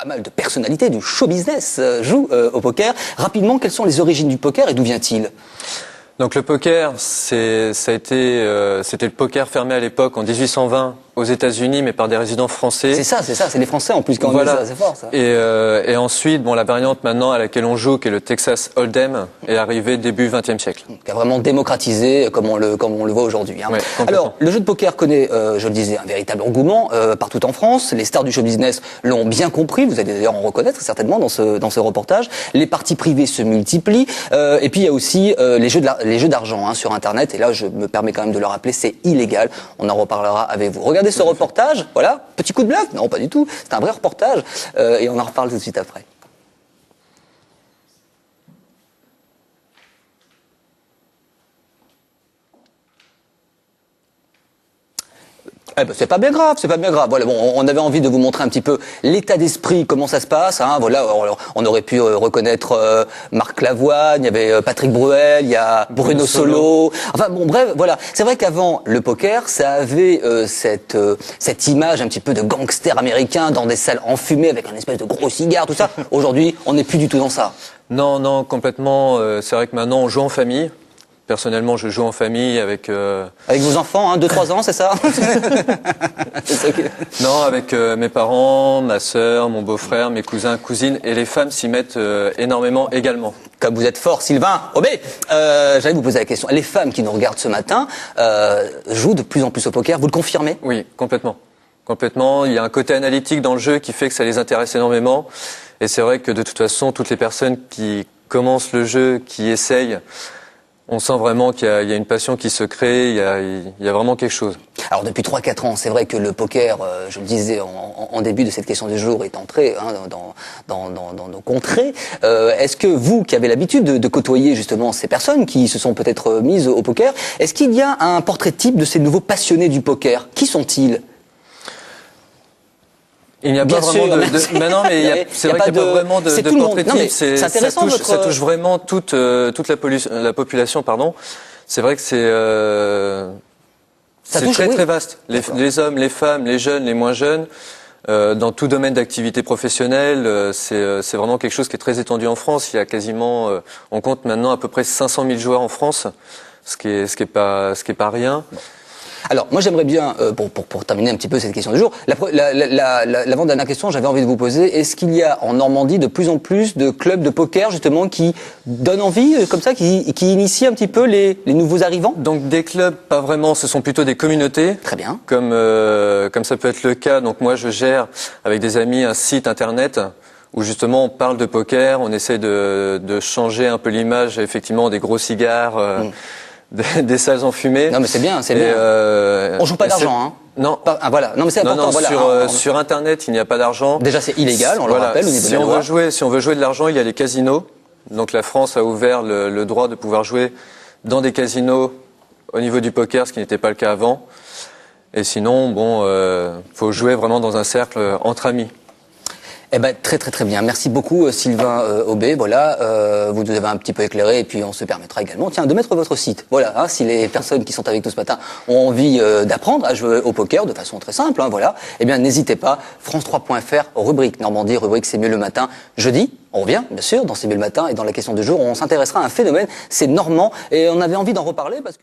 pas mal de personnalités du show business jouent au poker. Rapidement, quelles sont les origines du poker et d'où vient-il? Donc le poker, c'était le poker fermé à l'époque en 1820 aux États-Unis, mais par des résidents français. C'est ça, c'est les Français en plus qui ont dit ça, c'est fort ça. Et ensuite, bon, la variante maintenant à laquelle on joue, qui est le Texas Hold'em, est arrivée début XXe siècle. Qui a vraiment démocratisé comme on le voit aujourd'hui. Hein. Ouais, alors, le jeu de poker connaît, je le disais, un véritable engouement partout en France. Les stars du show business l'ont bien compris. Vous allez d'ailleurs en reconnaître certainement dans ce reportage. Les parties privées se multiplient. Et puis il y a aussi les jeux d'argent hein, sur Internet. Et là, je me permets quand même de le rappeler, c'est illégal. On en reparlera avec vous. Regardez ce reportage. Voilà, petit coup de bluff? Non, pas du tout. C'est un vrai reportage. Et on en reparle tout de suite après. Eh ben, c'est pas bien grave, c'est pas bien grave. Voilà, bon, on avait envie de vous montrer un petit peu l'état d'esprit, comment ça se passe. Hein, voilà, on aurait pu reconnaître Marc Lavoine, il y avait Patrick Bruel, il y a Bruno Solo. Enfin bon, bref, voilà. C'est vrai qu'avant le poker, ça avait cette image un petit peu de gangster américain dans des salles enfumées avec un espèce de gros cigare, tout ça. Aujourd'hui, on n'est plus du tout dans ça. Non, non, complètement. C'est vrai que maintenant on joue en famille. Personnellement, je joue en famille avec... Avec vos enfants, hein, 2-3 ans, c'est ça? Non, avec mes parents, ma sœur, mon beau-frère, mes cousins, cousines, et les femmes s'y mettent énormément également. Comme vous êtes fort, Sylvain Aubé, j'allais vous poser la question. Les femmes qui nous regardent ce matin jouent de plus en plus au poker, vous le confirmez? Oui, complètement. Complètement. Il y a un côté analytique dans le jeu qui fait que ça les intéresse énormément. Et c'est vrai que de toute façon, toutes les personnes qui commencent le jeu, qui essayent, on sent vraiment qu'il y a une passion qui se crée, il y a vraiment quelque chose. Alors depuis 3-4 ans, c'est vrai que le poker, je le disais en début de cette question du jour, est entré hein, dans nos contrées. Est-ce que vous, qui avez l'habitude de côtoyer justement ces personnes qui se sont peut-être mises au poker, est-ce qu'il y a un portrait type de ces nouveaux passionnés du poker? Qui sont-ils? Il n'y a pas vraiment mais non, mais c'est vrai qu'il n'y a pas vraiment de portrait type. C'est intéressant. Ça touche vraiment toute la population, pardon. C'est vrai que c'est très vaste. Les hommes, les femmes, les jeunes, les moins jeunes, dans tout domaine d'activité professionnelle, c'est vraiment quelque chose qui est très étendu en France. Il y a quasiment, on compte maintenant à peu près 500 000 joueurs en France, ce qui est pas rien. Alors, moi, j'aimerais bien, pour terminer un petit peu cette question du jour, l'avant-dernière question, j'avais envie de vous poser, est-ce qu'il y a en Normandie de plus en plus de clubs de poker, justement, qui donnent envie, comme ça, qui initient un petit peu les nouveaux arrivants? Donc, des clubs, pas vraiment, ce sont plutôt des communautés. Très bien. Comme ça peut être le cas. Donc, moi, je gère, avec des amis, un site internet où, justement, on parle de poker, on essaie de changer un peu l'image, effectivement, des gros cigares, des salles enfumées. Non mais c'est bien, c'est bien. On joue pas d'argent, hein. Non. Voilà. Non mais c'est important. Non, voilà. Sur Internet, il n'y a pas d'argent. Déjà c'est illégal, on le rappelle au niveau de la loi. Si on veut jouer de l'argent, il y a les casinos. Donc la France a ouvert le droit de pouvoir jouer dans des casinos au niveau du poker, ce qui n'était pas le cas avant. Et sinon, bon, faut jouer vraiment dans un cercle entre amis. Eh ben très bien. Merci beaucoup Sylvain Aubé. Voilà, vous nous avez un petit peu éclairé et puis on se permettra également, tiens, de mettre votre site. Voilà, hein, si les personnes qui sont avec nous ce matin ont envie d'apprendre à jouer au poker de façon très simple, hein, voilà. Eh bien n'hésitez pas. France3.fr, rubrique Normandie, rubrique C'est mieux le matin. Jeudi, on revient bien sûr dans C'est mieux le matin et dans la question du jour, on s'intéressera à un phénomène, c'est normand et on avait envie d'en reparler parce que